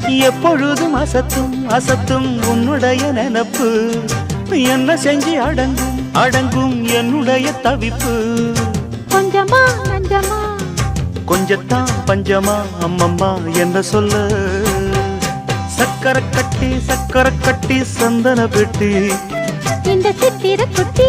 எப்பொழுதும் அசத்தும் அசத்தும் உன்னுடைய நினப்பு என்ன செஞ்சு அடங்கும் அடங்கும் என்னுடைய தவிப்பு கொஞ்சமா நஞ்சமா கொஞ்சத்தான் பஞ்சமா அம்மம்மா என்ன சொல்ல சக்கர கட்டி சந்தன பெட்டி இந்த சித்திர குட்டி